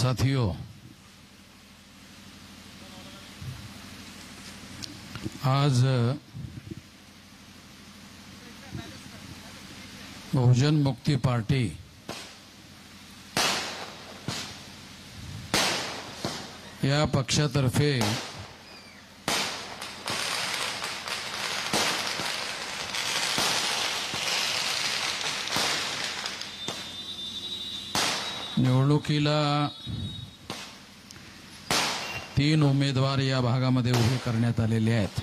साथियों, आज बहुजन मुक्ति पार्टी या पक्षातर्फे निवडणुकीला 3 उमेदवार या भागामध्ये उभे करण्यात आलेले आहेत।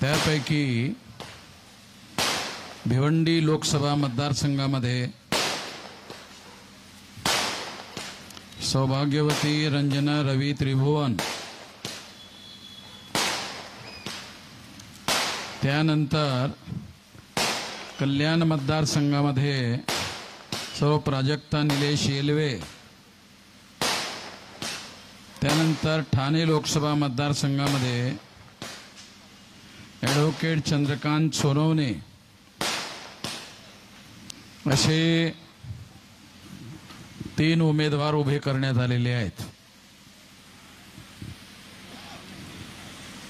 त्यापैकी भिवंडी लोकसभा मतदारसंघामध्ये सौभाग्यवती रंजना रवी त्रिभुवन, त्यानंतर कल्याण मतदारसंघामध्ये सौ प्राजक्ता निलेश येलवे, त्यानंतर ठाणे लोकसभा मतदारसंघामध्ये ॲडव्होकेट चंद्रकांत सोनवणे असे 3 उमेदवार उभे करण्यात आलेले आहेत।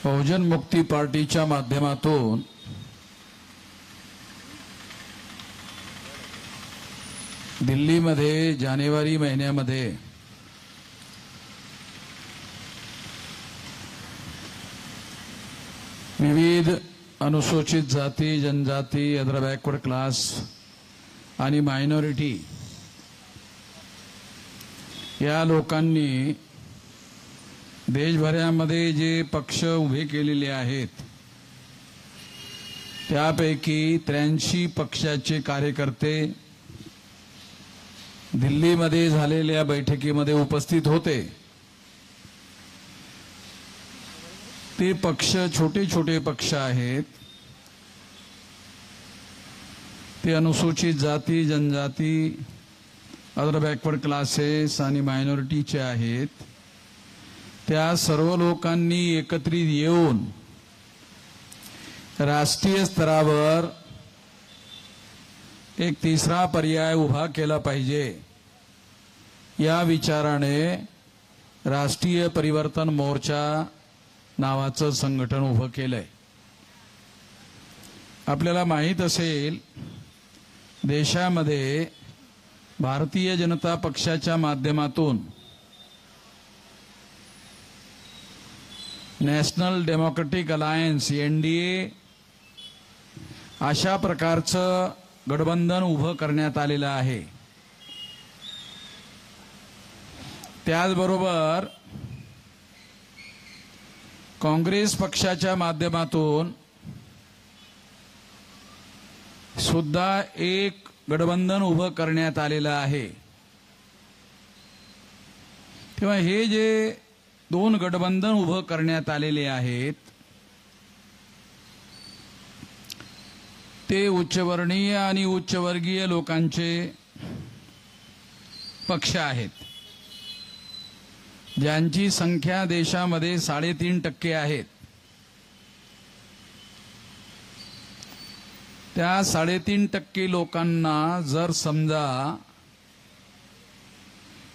बहुजन मुक्ती पार्टीच्या माध्यमातून दिल्लीमध्ये जानेवारी महिन्यामध्ये विविध अनुसूचित जाती, जनजाती, अदर बॅकवर्ड क्लास आणि मायनॉरिटी या लोकांनी देशभरामध्ये जे पक्ष उभे केलेले आहेत त्यापैकी 83 पक्षाचे कार्यकर्ते दिल्लीमध्ये झालेल्या बैठकीमध्ये उपस्थित होते। ते पक्ष छोटे छोटे पक्ष आहेत। ते अनुसूचित जाती, जनजाती, अदर बॅकवर्ड क्लासेस आणि मायनॉरिटीचे आहेत। त्या सर्व लोकांनी एकत्रित येऊन राष्ट्रीय स्तरावर एक तिसरा पर्याय उभा केला पाहिजे या विचाराने राष्ट्रीय परिवर्तन मोर्चा नावाचं संघटन उभं केलंय। आपल्याला माहित असेल, देशामध्ये भारतीय जनता पक्षाच्या माध्यमातून नॅशनल डेमोक्रेटिक अलायन्स NDA अशा प्रकारचं गठबंधन उभं करण्यात आलेलं आहे। त्याचबरोबर काँग्रेस पक्षाच्या माध्यमातून सुद्धा एक गठबंधन उभं करण्यात आलेलं आहे। तेव्हा हे जे 2 गठबंधन उभं करण्यात आलेले आहेत ते उच्चवर्णीय आणि उच्चवर्गीय लोकांचे पक्ष आहेत, ज्यांची संख्या देशामध्ये 3.5% आहेत। त्या 3.5% लोकांना जर समजा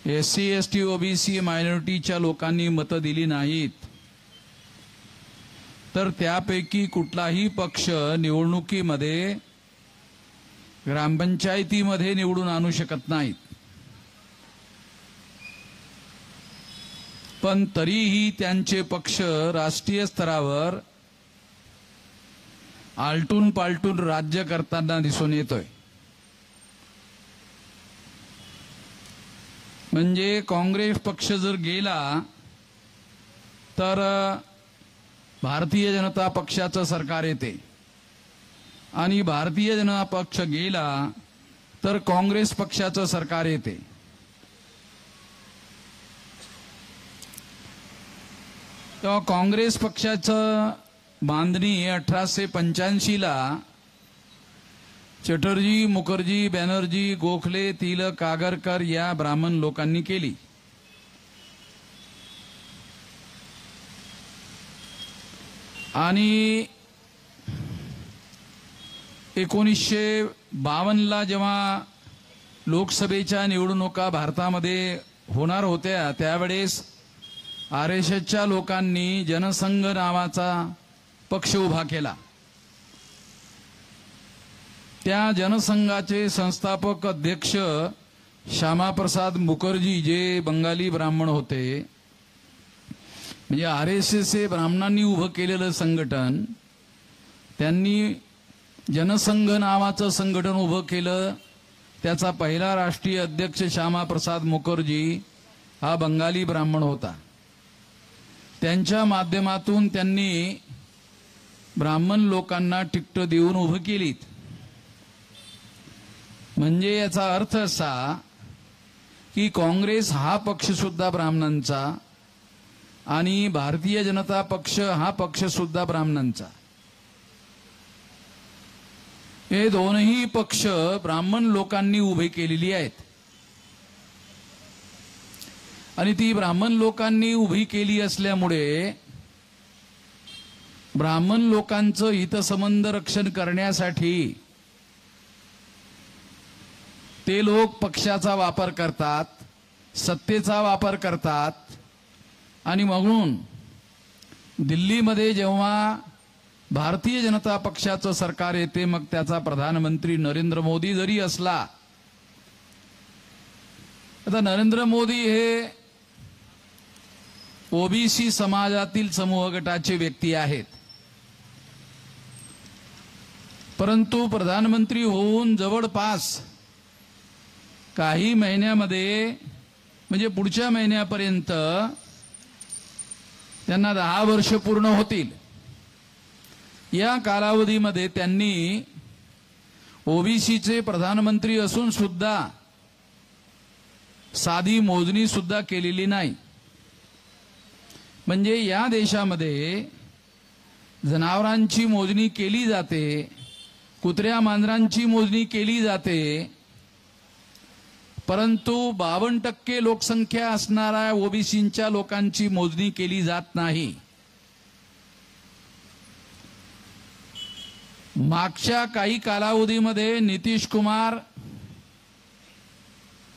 SC ST OBC मायनॉरिटीच्या लोकांनी मतं दिली नाहीत तर त्यापैकी कुठलाही पक्ष निवडणुकीमध्ये ग्रामपंचायतीमध्ये निवडून आणू शकत नाहीत। पण तरीही त्यांचे पक्ष राष्ट्रीय स्तरावर आलटून पालटून राज्य करताना दिसून येतोय। म्हणजे काँग्रेस पक्ष जर गेला तर भारतीय जनता पक्षाचं सरकार येते आणि भारतीय जनता पक्ष गेला तर काँग्रेस पक्षाचं सरकार येते। तेव्हा काँग्रेस पक्षाचं बांधणी 1885 ला चटर्जी, मुखर्जी, बॅनर्जी, गोखले, तिलक, आगरकर या ब्राह्मण लोकांनी केली। आणि 1952ला जेव्हा लोकसभेच्या निवडणुका भारतामध्ये होणार होत्या त्यावेळेस RSSच्या लोकांनी जनसंघ नावाचा पक्ष उभा केला। त्या जनसंघाचे संस्थापक अध्यक्ष श्यामाप्रसाद मुखर्जी जे बंगाली ब्राह्मण होते, म्हणजे RSS हे ब्राह्मणांनी उभं केलेलं संघटन, त्यांनी जनसंघ नावाचं संघटन उभं केलं। त्याचा पहिला राष्ट्रीय अध्यक्ष श्यामाप्रसाद मुखर्जी हा बंगाली ब्राह्मण होता। त्यांच्या माध्यमातून त्यांनी ब्राह्मण लोकांना तिकीट देऊन उभं केलीत। म्हणजे याचा अर्थ असा की काँग्रेस हा पक्ष सुद्धा ब्राह्मणांचा आणि भारतीय जनता पक्ष हा पक्ष सुद्धा ब्राह्मणांचा। हे दोनही पक्ष ब्राह्मण लोकांनी उभे केलेली आहेत आणि ती ब्राह्मण लोकांनी उभी केली असल्यामुळे ब्राह्मण लोकांचं हितसंबंध रक्षण करण्यासाठी ते लोक पक्षाचा वापर करतात, सत्तेचा वापर करतात आणि म्हणून दिल्लीमध्ये जेव्हा भारतीय जनता पक्षाचं सरकार येते, मग त्याचा प्रधानमंत्री नरेंद्र मोदी जरी असला, आता नरेंद्र मोदी हे ओबीसी समाजातील समूह गटाचे व्यक्ती आहेत, परंतु प्रधानमंत्री होऊन जवळपास काही महिन्यामध्ये म्हणजे पुढच्या महिन्यापर्यंत त्यांना 10 वर्ष पूर्ण होतील। या कालावधीमध्ये त्यांनी ओबीसीचे प्रधानमंत्री असून सुद्धा साधी मोजणी सुद्धा केलेली नाही। म्हणजे या देशामध्ये जनावरांची मोजणी केली जाते, कुत्र्या मांजरांची मोजणी केली जाते, परंतु 52% लोकसंख्या असणाऱ्या ओबीसींच्या लोकांची मोजणी केली जात नाही। मागच्या काही कालावधीमध्ये नितीश कुमार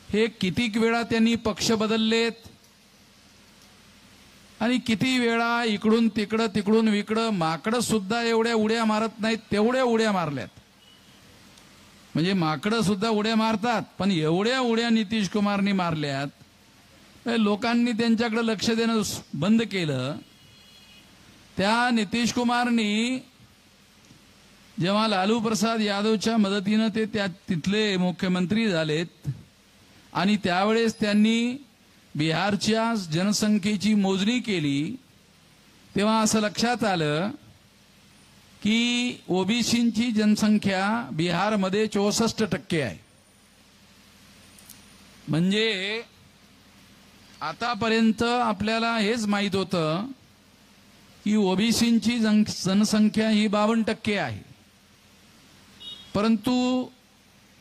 हे कितीक वेळा त्यांनी पक्ष बदललेत आणि किती वेळा इकडून तिकडं तिकडून इकडं माकडं सुद्धा एवढ्या उड्या मारत नाहीत तेवढ्या उड्या मारल्यात। म्हणजे माकडं सुद्धा उड्या मारतात, पण एवढ्या उड्या नितीश कुमारनी मारल्यात लोकांनी त्यांच्याकडे लक्ष देणं बंद केलं। त्या नितीश कुमारनी जेव्हा लालू प्रसाद यादवच्या मदतीने ते तिथले मुख्यमंत्री झालेत आणि त्यावेळेस त्यांनी बिहारच्या जनसंख्येची मोजणी केली, तेव्हा असं लक्षात आलं की ओबीसींची जनसंख्या बिहारमध्ये 64% आहे। म्हणजे आतापर्यंत आपल्याला हेच माहित होतं की ओबीसींची जनसंख्या ही 52% आहे, परंतु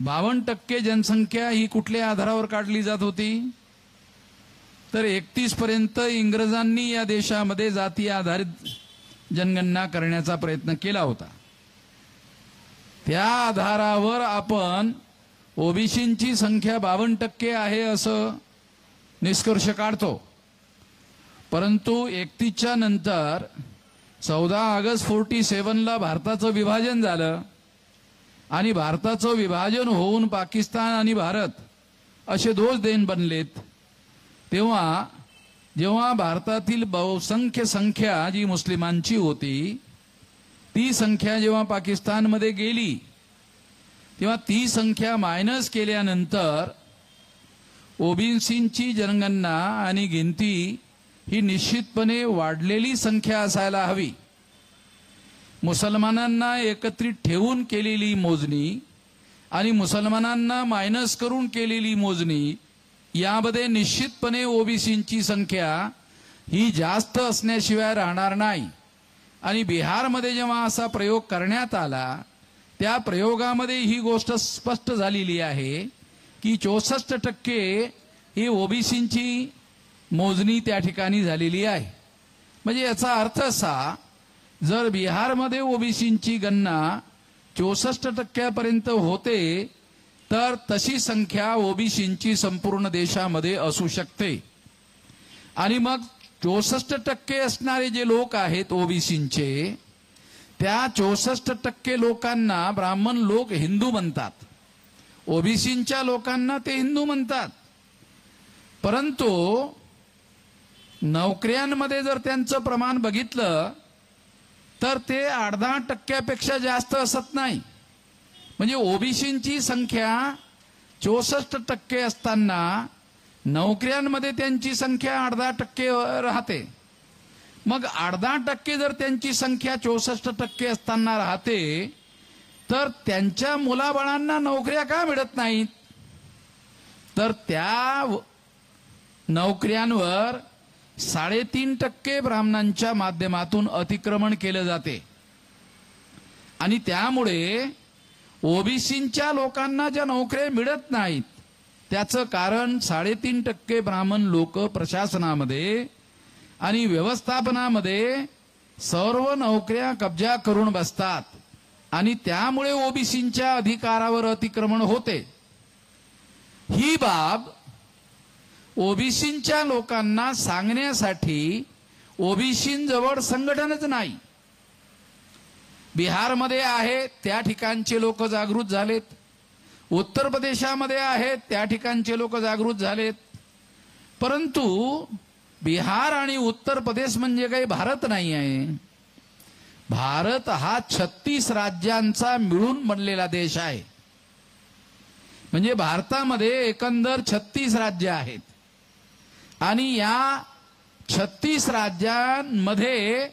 52% जनसंख्या ही कुठल्या आधारावर काढली जात होती, तर 31 पर्यंत इंग्रजांनी या देशामध्ये जाती आधारित जनगणना करण्याचा प्रयत्न केला होता। त्या आधारावर आपण ओबीसींची संख्या 52% आहे असं निष्कर्ष काढतो, परंतु 31च्या नंतर 14 ऑगस्ट 47ला भारताचं विभाजन झालं आणि भारताचं विभाजन होऊन पाकिस्तान आणि भारत असे 2 देश बनलेत। तेव्हा जेव्हा भारतातील बहुसंख्य संख्या जी मुस्लिमांची होती ती संख्या जेव्हा पाकिस्तानमध्ये गेली, तेव्हा ती संख्या मायनस केल्यानंतर ओबीसींची जनगणना आणि गिनती ही निश्चितपणे वाढलेली संख्या असायला हवी। मुसलमानांना एकत्रित ठेवून केलेली मोजणी आणि मुसलमानांना मायनस करून केलेली मोजणी यामध्ये निश्चितपणे ओबीसींची संख्या ही जास्त असण्याशिवाय राहणार नाही। आणि बिहारमध्ये जेव्हा असा प्रयोग करण्यात आला त्या प्रयोगामध्ये ही गोष्ट स्पष्ट झालेली आहे की 64% ही ओबीसींची मोजणी त्या ठिकाणी झालेली आहे। म्हणजे याचा अर्थ असा, जर बिहारमध्ये ओबीसींची गणना 64% होते तर तशी संख्या ओबीसींची संपूर्ण देशामध्ये असू शकते. आणि मग 64% असणारे जे लोक आहेत ओबीसींचे, त्या 64% लोकांना ब्राह्मण लोक हिंदू म्हणतात, ओबीसींच्या लोकांना ते हिंदू म्हणतात. परंतु नोकऱ्यांमध्ये जर त्यांचं प्रमाण बघितलं तर ते 8-10% जास्त असत नाही. म्हणजे ओबीसींची संख्या 64% असताना नोकऱ्यांमध्ये त्यांची संख्या 8-10% राहते. मग 8-10% जर त्यांची संख्या 64% असताना राहते तर त्यांच्या मुलाबाळांना नोकऱ्या का मिळत नाहीत? तर त्या नोकऱ्यांवर 3.5% ब्राह्मणांच्या माध्यमातून अतिक्रमण केले जाते. आणि त्यामुळे ओबीसींच्या लोकांना ज्या नोकऱ्या मिळत नाहीत त्याचं कारण 3.5% ब्राह्मण लोक प्रशासनामध्ये आणि व्यवस्थापनामध्ये सर्व नोकऱ्या कब्जा करून बसतात आणि त्यामुळे ओबीसींच्या अधिकारावर अतिक्रमण होते. ही बाब ओबीसींच्या लोकांना सांगण्यासाठी ओबीसींजवळ संघटनच नाही. बिहारमध्ये आहे त्या ठिकाणचे लोक जागृत झालेत, उत्तर प्रदेशामध्ये आहेत त्या ठिकाणचे लोक जागृत झालेत. परंतु बिहार आणि उत्तर प्रदेश म्हणजे काही भारत नाही आहे. भारत हा 36 राज्यांचा मिळून बनलेला देश आहे. म्हणजे भारतामध्ये एकंदर 36 राज्य आहेत आणि या 36 राज्यांमध्ये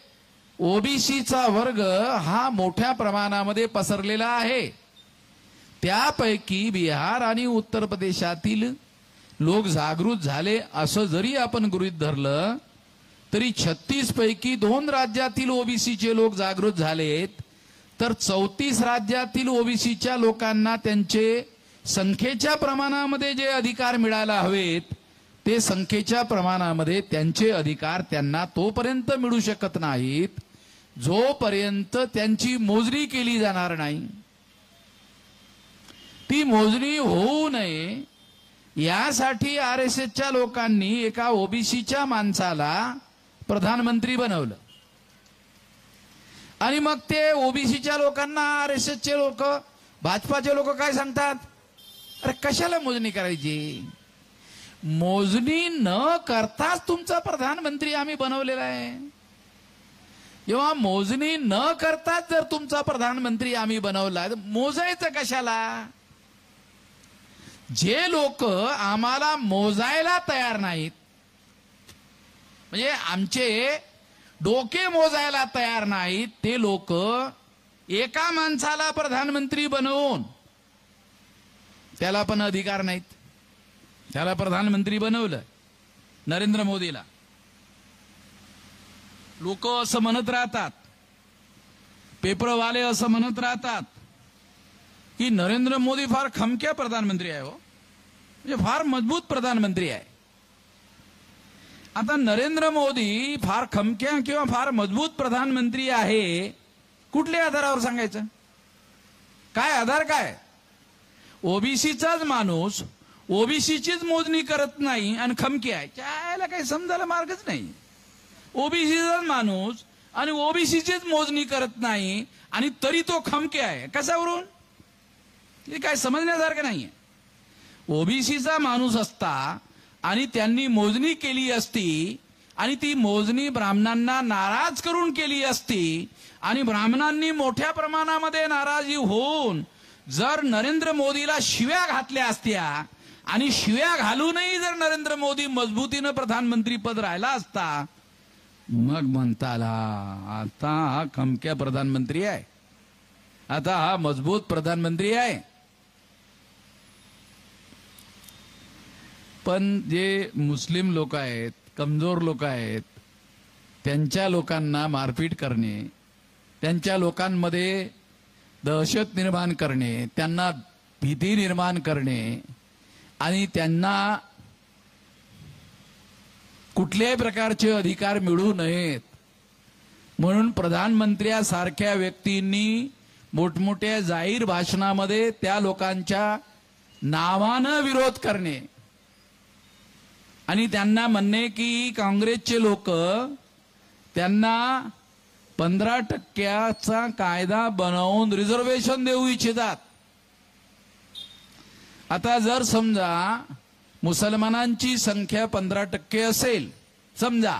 ओबीसीचा वर्ग हा मोठ्या प्रमाणामध्ये पसरलेला आहे. त्यापैकी बिहार आणि उत्तर प्रदेशातील लोक जागृत झाले असं जरी आपण गृहीत धरलं तरी 36 पैकी 2 राज्यातील ओबीसीचे लोक जागृत झालेत, तर 34 राज्यातील ओबीसीच्या लोकांना त्यांचे संख्येच्या प्रमाणामध्ये जे अधिकार मिळायला हवेत ते संख्येच्या प्रमाणामध्ये त्यांचे अधिकार त्यांना तोपर्यंत मिळू शकत नाहीत जोपर्यंत त्यांची मोजणी केली जाणार नाही. ती मोजणी होऊ नये यासाठी आरएसएसच्या लोकांनी एका ओबीसीच्या माणसाला प्रधानमंत्री बनवलं. आणि मग ते ओबीसीच्या लोकांना आरएसएसचे लोक, भाजपाचे लोक काय सांगतात, अरे कशाला मोजणी करायची, मोजणी न करताच तुमचा प्रधानमंत्री आम्ही बनवलेला आहे. जेव्हा मोजणी न करताच जर तुमचा प्रधानमंत्री आम्ही बनवला तर मोजायचं कशाला? जे लोक आम्हाला मोजायला तयार नाहीत, म्हणजे आमचे डोके मोजायला तयार नाहीत, ते लोक एका माणसाला प्रधानमंत्री बनवून, त्याला पण अधिकार नाहीत, त्याला प्रधानमंत्री बनवलं नरेंद्र मोदीला. लोक असं म्हणत राहतात, पेपरवाले असं म्हणत राहतात की नरेंद्र मोदी फार खमक्या प्रधानमंत्री आहे, हो म्हणजे फार मजबूत प्रधानमंत्री आहे. आता नरेंद्र मोदी फार खमक्या किंवा फार मजबूत प्रधानमंत्री आहे कुठल्या आधारावर सांगायचं? काय आधार काय? ओबीसीचाच माणूस ओबीसीचीच मोजणी करत नाही आणि खमकी आहे, त्याला काही समजायला मार्गच नाही. ओबीसीचाच माणूस आणि ओबीसीचीच मोजणी करत नाही आणि तरी तो खमके आहे, कशावरून? हे काय समजण्यासारखं नाहीये. ओबीसीचा माणूस असता आणि त्यांनी मोजणी केली असती आणि ती मोजणी ब्राह्मणांना नाराज करून केली असती आणि ब्राह्मणांनी मोठ्या प्रमाणामध्ये नाराजी होऊन जर नरेंद्र मोदीला शिव्या घातल्या असत्या आणि शिव्या घालूनही जर नरेंद्र मोदी मजबूतीनं प्रधानमंत्री पद राहिला असता, मग म्हणता आला आता हा खमक्या प्रधानमंत्री आहे, आता हा मजबूत प्रधानमंत्री आहे. पण जे मुस्लिम लोक आहेत, कमजोर लोक आहेत, त्यांच्या लोकांना मारपीट करणे, त्यांच्या लोकांमध्ये दहशत निर्माण करणे, त्यांना भीती निर्माण करणे आणि त्यांना कुठल्याही प्रकारचे अधिकार मिळू नयेत म्हणून प्रधानमंत्र्यासारख्या व्यक्तींनी मोठमोठ्या जाहीर भाषणामध्ये त्या लोकांच्या नावानं विरोध करणे आणि त्यांना म्हणणे की काँग्रेसचे लोक त्यांना 15% कायदा बनवून रिझर्वेशन देऊ इच्छितात। आता जर समजा मुसलमानांची संख्या 15% असेल समजा,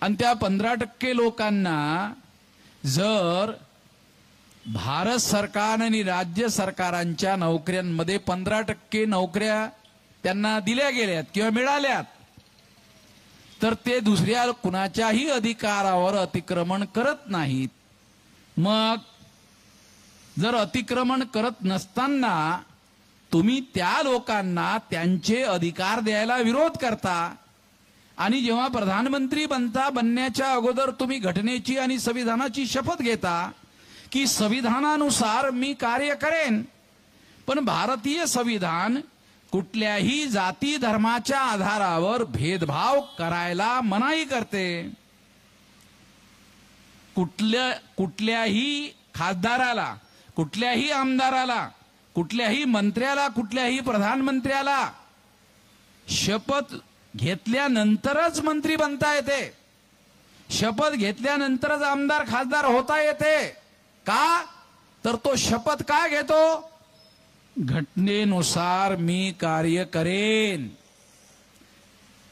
आणि त्या 15% लोकांना जर भारत सरकार आणि राज्य सरकारांच्या नोकऱ्यांमध्ये 15% नोकऱ्या त्यांना दिल्या गेल्यात किंवा मिळाल्यात, तर ते दुसऱ्या कुणाच्याही अधिकारावर अतिक्रमण करत नाहीत। मग जर अतिक्रमण करत नसताना तुम्ही त्या लोकांना त्यांचे अधिकार द्यायला विरोध करता, आणि जेव्हा प्रधानमंत्री बनण्याच्या अगोदर तुम्ही घटनेची आणि संविधानाची शपथ घेता की संविधानानुसार मी कार्य करेन, पण भारतीय संविधान कुठल्याही जाती धर्माच्या आधारावर भेदभाव करायला मनाई करते। कुठल्याही खासदाराला, कुठल्याही आमदाराला, कुठल्याही मंत्र्याला, कुठल्याही प्रधानमंत्र्याला शपथ घेतल्यानंतरच मंत्री बनता येते, शपथ घेतल्यानंतरच आमदार खासदार होता येते। का? तर तो शपथ काय घेतो? घटनेनुसार मी कार्य करेन,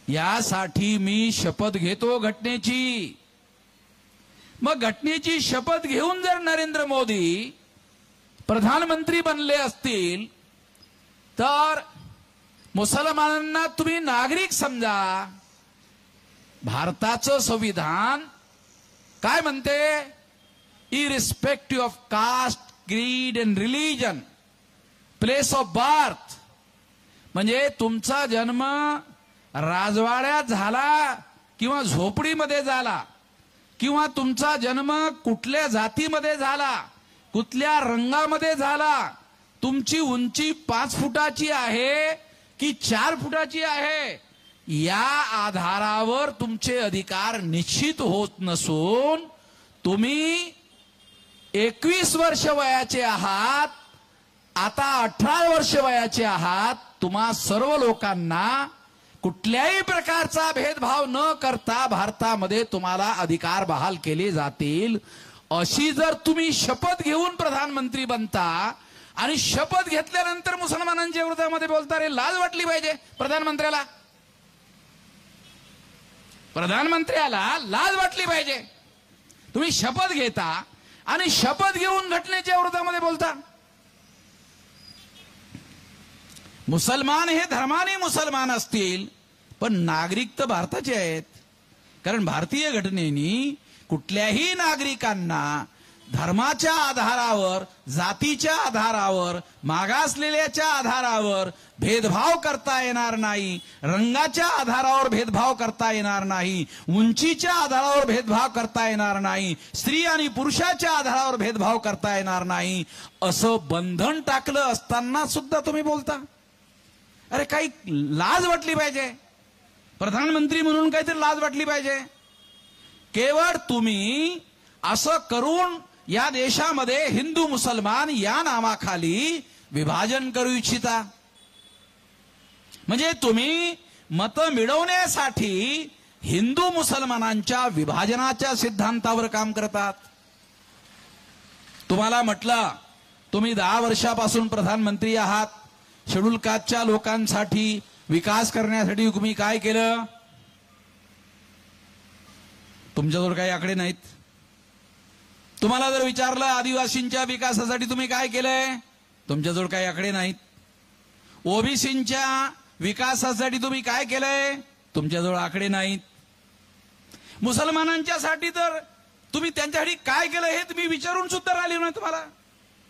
यासाठी मी शपथ घेतो घटनेची। मग घटनेची शपथ घेऊन जर नरेंद्र मोदी प्रधानमंत्री बनले असतील तर मुसलमानांना तुम्ही नागरिक समजा। भारताचं संविधान काय म्हणते? इरिस्पेक्टिव्ह ऑफ कास्ट, क्रीड and religion, place of birth, म्हणजे तुमचा जन्म राजवाड्यात झाला किंवा झोपडीमध्ये झाला, किंवा तुमचा जन्म कुठल्या जातीमध्ये झाला, कुठल्या रंगामध्ये झाला, तुमची उंची 5 फुटाची आहे की 4 फुटाची आहे, या आधारावर तुमचे अधिकार निश्चित होत नसून तुम्ही 21 वर्ष वयाचे आहात, आता 18 वर्ष वयाचे आहात, तुम्हा सर्व लोकांना कुठल्याही प्रकारचा भेदभाव न करता भारतामध्ये तुम्हाला अधिकार बहाल केले जातील, अशी जर तुम्ही शपथ घेऊन प्रधानमंत्री बनता आणि शपथ घेतल्यानंतर मुसलमानांच्या विरोधामध्ये बोलता, रे लाज वाटली पाहिजे प्रधानमंत्र्याला, प्रधानमंत्र्याला लाज वाटली पाहिजे। तुम्ही शपथ घेता आणि शपथ घेऊन घटनेच्या विरोधामध्ये बोलता। मुसलमान हे धर्माने मुसलमान असतील पण नागरिक तर भारताचे आहेत, कारण भारतीय घटनेने कुठल्याही नागरिकांना धर्माच्या आधारावर, जातीच्या आधारावर, मागासलेल्याच्या आधारावर भेदभाव करता येणार नाही, रंगाच्या आधारावर भेदभाव करता येणार नाही, उंचीच्या आधारावर भेदभाव करता येणार नाही, स्त्री आणि पुरुषाच्या आधारावर भेदभाव करता येणार नाही, असं बंधन टाकलं असताना सुद्धा तुम्ही बोलता। अरे काही लाज वाटली पाहिजे, प्रधानमंत्री म्हणून काहीतरी लाज वाटली पाहिजे। केवळ तुम्ही असं करून या देशामध्ये हिंदू मुसलमान या नावाखाली विभाजन करू इच्छिता, म्हणजे तुम्ही मत मिळवण्यासाठी हिंदू मुसलमानांच्या विभाजनाच्या सिद्धांतावर काम करतात। तुम्हाला म्हटलं तुम्ही 10 वर्षापासून प्रधानमंत्री आहात, शेड्यूल कास्टच्या लोकांसाठी विकास करण्यासाठी तुम्ही काय केलं? तुमच्याजवळ काही आकडे नाहीत। तुम्हाला जर विचारलं आदिवासींच्या विकासासाठी तुम्ही काय केलंय, तुमच्याजवळ काही आकडे नाहीत। ओबीसींच्या विकासासाठी तुम्ही काय केलंय, तुमच्याजवळ आकडे नाहीत। मुसलमानांच्यासाठी तर तुम्ही त्यांच्यासाठी काय केलं हे तुम्ही विचारून सुद्धा राहिले ना तुम्हाला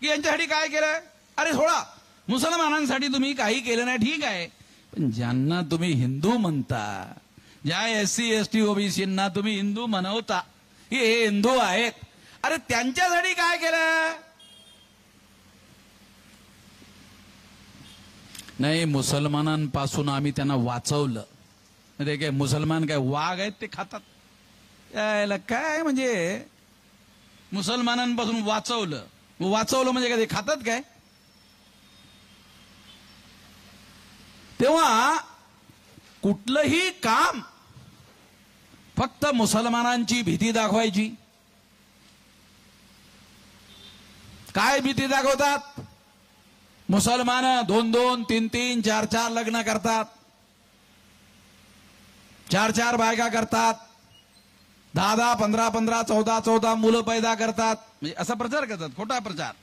की यांच्यासाठी काय केलंय। अरे सोडा, मुसलमानांसाठी तुम्ही काही केलं नाही ठीक आहे, पण ज्यांना तुम्ही हिंदू म्हणता, ज्या SC ST ओबीसींना तुम्ही हिंदू म्हणवता, हे हिंदू आहेत, अरे त्यांच्यासाठी काय केलं? नाही, मुसलमानांपासून आम्ही त्यांना वाचवलं। म्हणजे काय मुसलमान काय वाघ आहेत ते खातात? यायला काय म्हणजे मुसलमानांपासून वाचवलं, वाचवलं म्हणजे काय ते खातात काय? तेव्हा कुठलंही काम फक्त मुसलमानांची भीती दाखवायची. काय भीती दाखवतात? मुसलमान 2-2, 3-3, 4-4 लग्न करतात, 4-4 बायका करतात, 10-10, 15-15, 14-14 मुलं पैदा करतात. म्हणजे असा प्रचार करतात, खोटा प्रचार.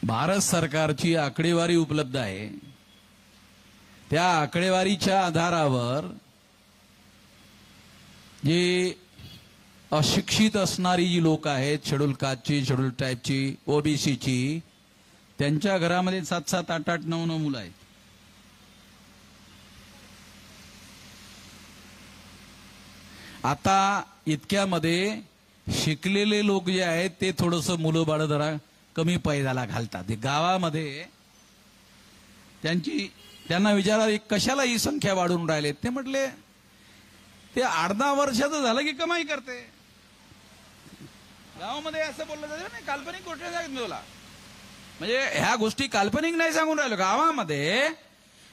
भारत सरकारची आकडेवारी उपलब्ध आहे. त्या आकडेवारीच्या आधारावर जे अशिक्षित असणारी जी लोक आहेत, शेड्यूल कास्टची, शेड्यूल ट्राईबची, ओबीसीची, त्यांच्या घरामध्ये 7-7, 8-8, 9-9 मुलं आहेत. आता इतक्यामध्ये शिकलेले लोक जे आहेत ते थोडंसं मुलं बाळ जरा कमी पैदाला घालतात. गावामध्ये त्यांना विचारा कशाला ही संख्या वाढून राहिले? ते म्हटले ते 8-10 वर्षाचं झालं की कमाई करते. गावामध्ये असं बोललं जातं नाही, काल्पनिक गोष्टी सांगितलं मी तुला. म्हणजे ह्या गोष्टी काल्पनिक नाही सांगून राहिलो. गावामध्ये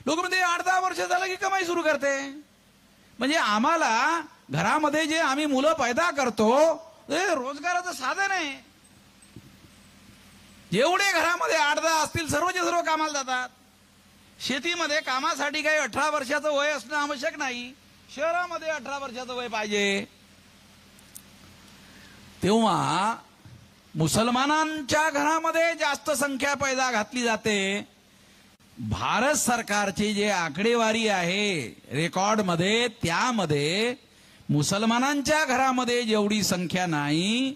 लोक म्हणजे 8-10 वर्ष झालं की कमाई सुरू करते. म्हणजे आम्हाला घरामध्ये जे आम्ही मुलं पैदा करतो ते रोजगाराचं साधन आहे. जेवढे घरामध्ये 8-10 असतील सर्वचे सर्व कामाला जातात. शेतीमध्ये कामासाठी काही 18 वर्षाचं वय असणं आवश्यक नाही. शहरामध्ये 18 वर्षाचं वय पाहिजे. तेव्हा मुसलमानांच्या घरामध्ये जास्त संख्या पैदा घातली जाते. भारत सरकारची जे आकडेवारी आहे रेकॉर्डमध्ये, त्यामध्ये मुसलमानांच्या घरामध्ये जेवढी संख्या नाही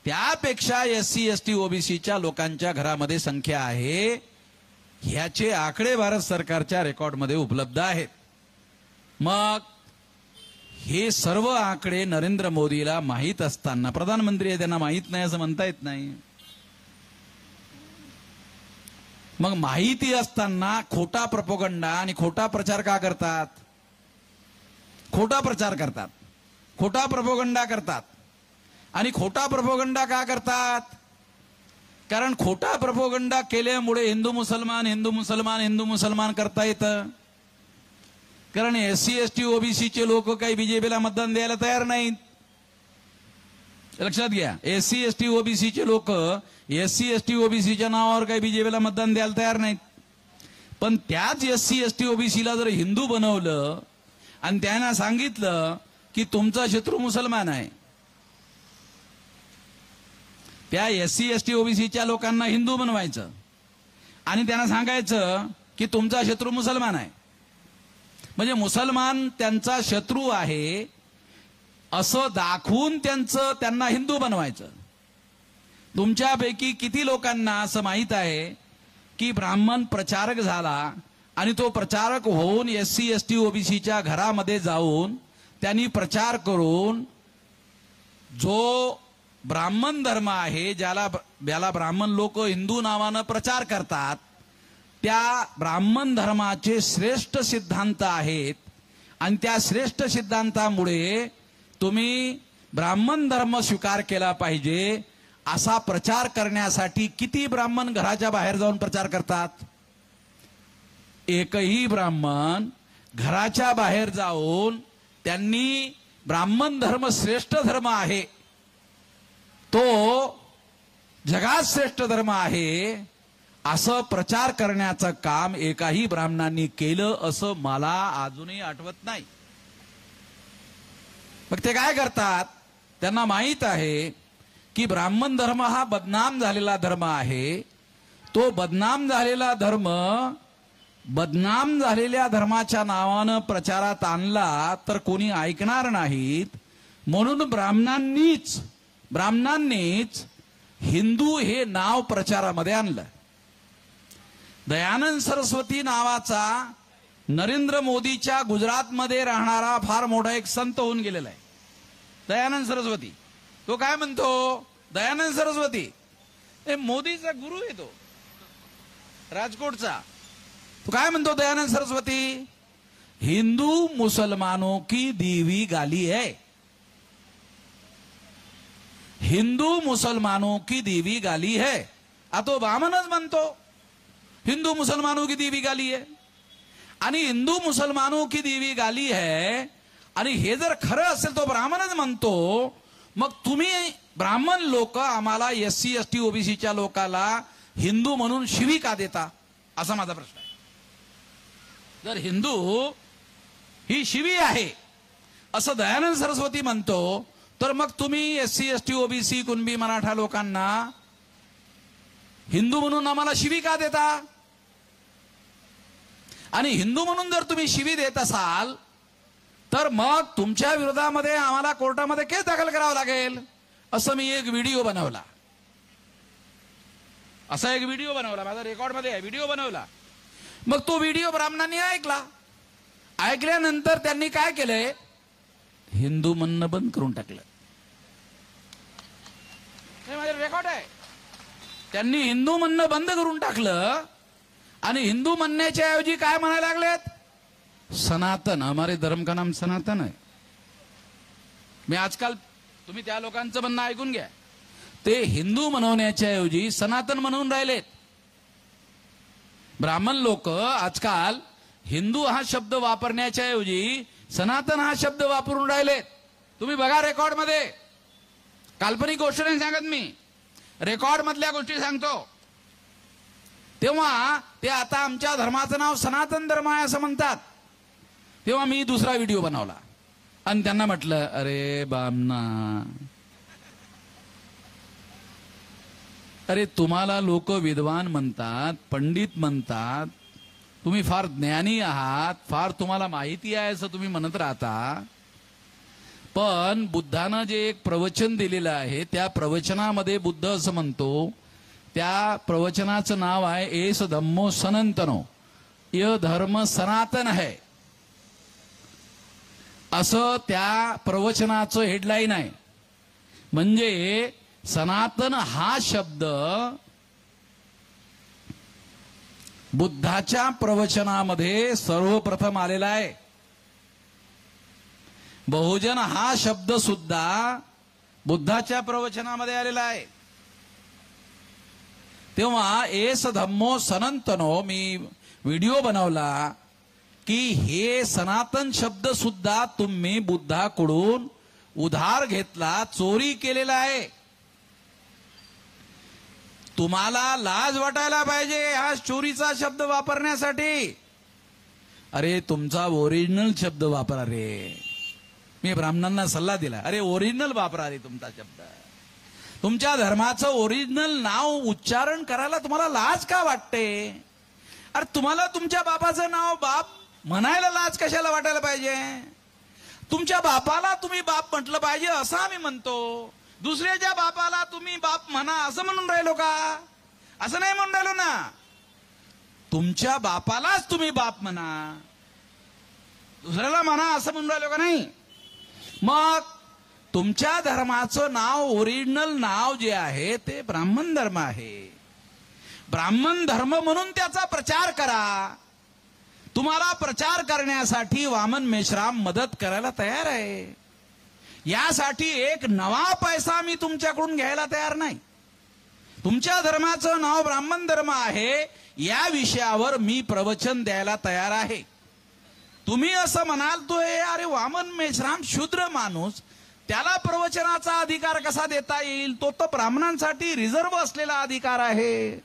त्यापेक्षा SC, ST, OBCच्या लोकांच्या घरामध्ये संख्या आहे. ह्याचे आकडे भारत सरकारच्या रेकॉर्डमध्ये उपलब्ध आहेत. मग हे सर्व आकडे नरेंद्र मोदीला माहीत असताना, प्रधानमंत्री आहे त्यांना माहीत नाही असं म्हणता येत नाही. मग माहिती असताना खोटा प्रोपगंडा आणि खोटा प्रचार का करतात? खोटा प्रचार करतात, खोटा प्रोपगंडा करतात. आणि खोटा प्रोपगंडा का करतात? कारण खोटा प्रोपगंडा केल्यामुळे हिंदू मुसलमान करता येतं. कारण SC, ST, OBCचे लोक काही बीजेपीला मतदान द्यायला तयार नाहीत. लक्षात घ्या, SC, ST, OBCचे लोक SC, ST, OBCच्या नावावर काही बीजेपीला मतदान द्यायला तयार नाहीत. पण त्याच SC, ST, OBCला जर हिंदू बनवलं आणि त्यांना सांगितलं की तुमचा शत्रू मुसलमान आहे, त्या SC, ST, OBCच्या लोकांना हिंदू बनवायचं आणि त्यांना सांगायचं की तुमचा शत्रू मुसलमान आहे, म्हणजे मुसलमान त्यांचा शत्रू आहे असं दाखवून त्यांना हिंदू बनवायचं. तुमच्यापैकी किती लोकांना असं माहीत आहे की ब्राह्मण प्रचारक झाला आणि तो प्रचारक होऊन SC, ST, OBCच्या घरामध्ये जाऊन त्यांनी प्रचार करून जो ब्राह्मण धर्म आहे, ज्याला ब्राह्मण लोक हिंदू नावानं प्रचार करतात, त्या ब्राह्मण धर्माचे श्रेष्ठ सिद्धांत आहेत आणि त्या श्रेष्ठ सिद्धांतामुळे तुम्ही ब्राह्मण धर्म स्वीकार केला पाहिजे असा प्रचार करण्यासाठी किती ब्राह्मण घराच्या बाहेर जाऊन प्रचार करतात? एकही ब्राह्मण घराच्या बाहेर जाऊन त्यांनी ब्राह्मण धर्म श्रेष्ठ धर्म आहे, तो जगात श्रेष्ठ धर्म आहे असं प्रचार करण्याचं काम एकाही ब्राह्मणांनी केलं असं मला अजूनही आठवत नाही. मग ते काय करतात? त्यांना माहित आहे की ब्राह्मण धर्म हा बदनाम झालेला धर्म आहे. तो बदनाम झालेला धर्म बदनाम झालेल्या धर्माच्या नावानं प्रचारात आणला तर कोणी ऐकणार नाहीत, म्हणून ब्राह्मणांनीच हिंदू हे नाव प्रचारामध्ये आणलं. दयानंद सरस्वती नावाचा नरेंद्र मोदीच्या गुजरातमध्ये राहणारा फार मोठा एक संत होऊन गेलेला आहे. दयानंद सरस्वती, तो काय म्हणतो? दयानंद सरस्वती हे मोदीचा गुरु आहे, तो राजकोटचा. तो काय म्हणतो दयानंद सरस्वती? हिंदू मुसलमानों की दीवी गाली है, हिंदू मुसलमानों की दीवी गाली है. तो बामनच म्हणतो हिंदू मुसलमानों की दीवी गाली है. आणि हिंदू मुसलमानों की दीवी गाली है आणि हे जर खरं असेल तो ब्राह्मणच म्हणतो, मग तुम्ही ब्राह्मण लोक आम्हाला SC ST OBCच्या लोकाला हिंदू म्हणून शिवी का देता, असा माझा प्रश्न आहे. जर हिंदू ही शिवी आहे असं दयानंद सरस्वती म्हणतो, तर मग तुम्ही SC ST OBC Kunbi Maratha लोकांना हिंदू म्हणून आम्हाला शिवी का देता. आणि हिंदू म्हणून जर तुम्ही शिवी देत असाल तर मग तुमच्या विरोधामध्ये आम्हाला कोर्टामध्ये केस दाखल करावं लागेल. असं मी एक व्हिडिओ बनवला, माझा रेकॉर्डमध्ये आहे, व्हिडिओ बनवला. मग तो व्हिडिओ ब्राह्मणांनी ऐकला. ऐकल्यानंतर त्यांनी काय केलंय, हिंदू म्हणणं बंद करून टाकलं. हे माझे रेकॉर्ड आहे. त्यांनी हिंदू म्हणणं बंद करून टाकलं आणि हिंदू म्हणण्याच्या ऐवजी काय म्हणायला लागलेत, सनातन, हमारे धर्म का नाम सनातन है. मी आजकाल तुम्ही त्या लोकांचं म्हणणं ऐकून घ्या, ते हिंदू म्हणवण्याच्या ऐवजी सनातन म्हणून राहिलेत. ब्राह्मण लोक आजकाल हिंदू हा शब्द वापरण्याच्या ऐवजी सनातन हा शब्द वापरून राहिलेत. तुम्ही बघा रेकॉर्डमध्ये, काल्पनिक गोष्ट नाही सांगत मी, रेकॉर्ड मधल्या गोष्टी सांगतो. तेव्हा ते आता आमच्या धर्माचं नाव सनातन धर्म आहे असं म्हणतात. तेव्हा मी दुसरा व्हिडिओ बनवला आणि त्यांना म्हटलं, अरे बामना, अरे तुम्हाला लोक विद्वान म्हणतात, पंडित म्हणतात, तुम्ही फार ज्ञानी आहात, फार तुम्हाला माहिती आहे असं तुम्ही म्हणत राहता. पण बुद्धानं जे एक प्रवचन दिलेलं आहे त्या प्रवचनामध्ये बुद्ध असं म्हणतो, त्या प्रवचनाचं नाव आहे एस धम्मो सनातनो, य धर्म सनातन है, असं त्या प्रवचनाचं हेडलाईन आहे. म्हणजे सनातन हा शब्द बुद्धाच्या प्रवचनामध्ये सर्वप्रथम आलेला आहे. बहुजन हा शब्द सुद्धा बुद्धाच्या प्रवचनामध्ये आलेला आहे. तेव्हा एस धम्मो सनातनो मी व्हिडिओ बनवला की हे सनातन शब्द सुद्धा तुम्ही बुद्धाकडून उधार घेतला, चोरी केलेला आहे. तुम्हाला लाज वाटायला पाहिजे हा चोरीचा शब्द वापरण्यासाठी. अरे तुमचा ओरिजिनल शब्द वापरा रे. मी ब्राह्मणांना सल्ला दिला, अरे ओरिजिनल वापरा रे तुमचा शब्द. तुमच्या धर्माचं ओरिजिनल नाव उच्चारण करायला तुम्हाला लाज का वाटते. अरे तुम्हाला तुमच्या बापाचं नाव बाप म्हणायला लाज कशाला वाटायला पाहिजे. तुमच्या बापाला तुम्ही बाप म्हटलं पाहिजे असं आम्ही म्हणतो. दुसऱ्याच्या बापाला तुम्ही बाप म्हणा असं म्हणून राहिलो का, असं नाही म्हणून राहिलो ना. तुमच्या बापालाच तुम्ही बाप म्हणा, दुसऱ्याला म्हणा असं म्हणून राहिलो का नाही. मग तुमच्या धर्माचं नाव, ओरिजिनल नाव जे आहे ते ब्राह्मण धर्म आहे. ब्राह्मण धर्म म्हणून त्याचा प्रचार करा. तुम्हाला प्रचार करण्यासाठी वामन मेश्राम मदत करायला तयार आहे. यासाठी एक नवा पैसा मी तुमच्याकडून घ्यायला तयार नाही. तुमच्या धर्माचं नाव ब्राह्मण धर्म आहे या विषयावर मी प्रवचन द्यायला तयार आहे. तुम्ही असं म्हणाल तो अरे वामन मेश्राम शूद्र माणूस, त्याला प्रवचनाचा अधिकार कसा देता येईल, तो तर ब्राह्मणांसाठी रिझर्व असलेला अधिकार आहे.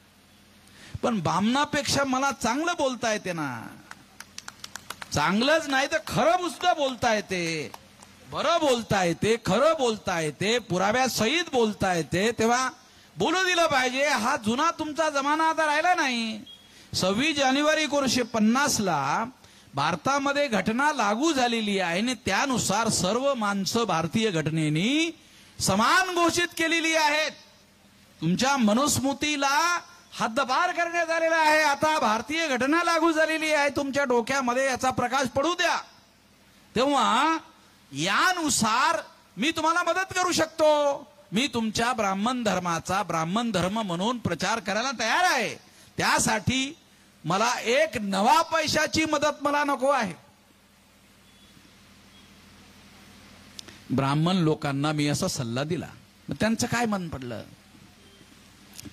पण ब्राह्मणापेक्षा मला चांगलं बोलता येते ना. चांगलंच नाही तर खरं सुद्धा बोलता येते, बरं बोलता येते, खरं बोलता येते, पुराव्यासहित बोलता येते. तेव्हा बोलू दिलं पाहिजे. हा जुना तुमचा जमाना आता राहिला नाही. 26 जानेवारी 1950ला भारतामध्ये घटना लागू झालेली आहे आणि त्यानुसार सर्व माणसं भारतीय घटनेनी समान घोषित केलेली आहेत. तुमच्या मनुस्मृतीला हद्दपार करण्यात आलेला आहे. आता भारतीय घटना लागू झालेली आहे. तुमच्या डोक्यामध्ये याचा प्रकाश पडू द्या. तेव्हा यानुसार मी तुम्हाला मदत करू शकतो. मी तुमच्या ब्राह्मण धर्माचा ब्राह्मण धर्म म्हणून प्रचार करायला तयार आहे. त्यासाठी मला एक नवा पैशाची मदत मला नको आहे. ब्राह्मण लोकांना मी असा सल्ला दिला, त्यांचं काय मन पडलं?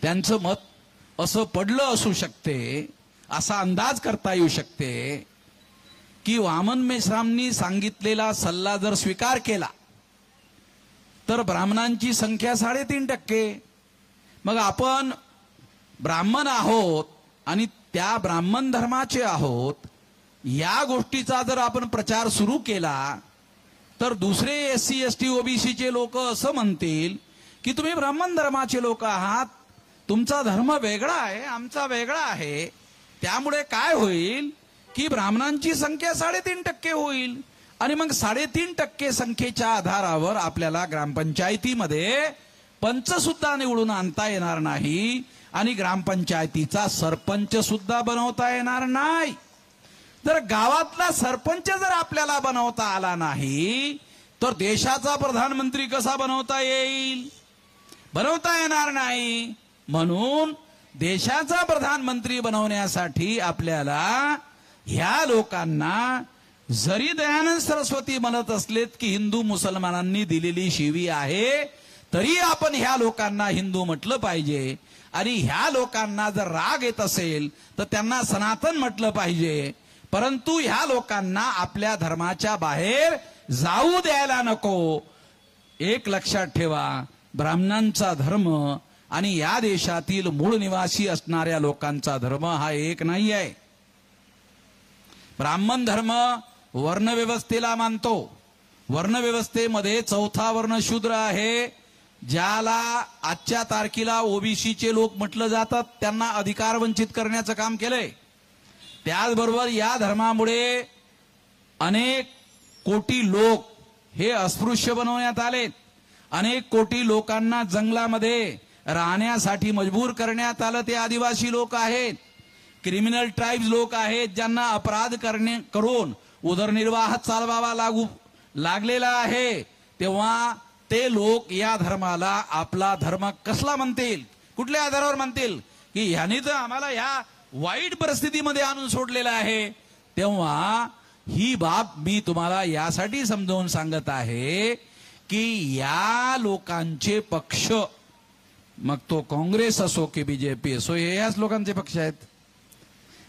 त्यांचं मत असं पडलं असू शकते, असा अंदाज करता येऊ शकते की वामन मेश्रामनी सांगितलेला सल्ला जर स्वीकार केला तर ब्राह्मणांची संख्या 3.5%. मग आपण ब्राह्मण आहोत आणि त्या ब्राह्मण धर्माचे आहोत, या गोष्टीचा जर आपण प्रचार सुरू केला तर दुसरे SC ST OBC चे लोक असं म्हणतील की तुम्ही ब्राह्मण धर्माचे लोक आहात, तुमचा धर्म वेगळा आहे, आमचा वेगळा आहे. त्यामुळे काय होईल की ब्राह्मणांची संख्या 3.5% होईल आणि मग 3.5% संख्येच्या आधारावर आपल्याला ग्रामपंचायतीमध्ये पंच सुद्धा निवडून आणता येणार नाही आणि ग्रामपंचायतीचा सरपंच सुद्धा बनवता येणार नाही. जर गावातला सरपंच जर आपल्याला बनवता आला नाही तर देशाचा प्रधानमंत्री कसा बनवता येईल? बनवता येणार नाही. म्हणून देशाचा प्रधानमंत्री बनवण्यासाठी आपल्याला ह्या लोकांना, जरी दयानंद सरस्वती म्हणत असलेत की हिंदू मुसलमानांनी दिलेली शिवी आहे, तरी आपण ह्या लोकांना हिंदू म्हटलं पाहिजे. आणि ह्या लोकांना जर राग येत असेल तर त्यांना सनातन म्हटलं पाहिजे. परंतु ह्या लोकांना आपल्या धर्माच्या बाहेर जाऊ द्यायला नको. एक लक्षात ठेवा, ब्राह्मणांचा धर्म आणि या देशातील मूळ निवासी असणाऱ्या लोकांचा धर्म हा एक नाही आहे. ब्राह्मण धर्म वर्णव्यवस्थेला मानतो. वर्णव्यवस्थेमध्ये 4था वर्ण शूद्र आहे. ज्याला आजच्या तारखेला ओबीसीचे लोक म्हटलं जातात, त्यांना अधिकार वंचित करण्याचं काम केलंय. त्याचबरोबर या धर्मामुळे अनेक कोटी लोक हे अस्पृश्य बनवण्यात आलेत. अनेक कोटी लोकांना जंगलामध्ये राहण्यासाठी मजबूर करण्यात आलं. ते आदिवासी लोक आहेत, क्रिमिनल ट्राईब्स लोक आहेत, ज्यांना अपराध करून उदरनिर्वाह चालवावा लागलेला आहे. तेव्हा ते लोक या धर्माला आपला धर्म कसला म्हणतील? कुठल्या आधारावर म्हणतील की ह्यानी तर आम्हाला ह्या वाईट परिस्थितीमध्ये आणून सोडलेलं आहे? तेव्हा ही बाब मी तुम्हाला यासाठी समजावून सांगत आहे की या लोकांचे पक्ष, मग तो काँग्रेस असो की बीजेपी असो, हे याच लोकांचे पक्ष आहेत.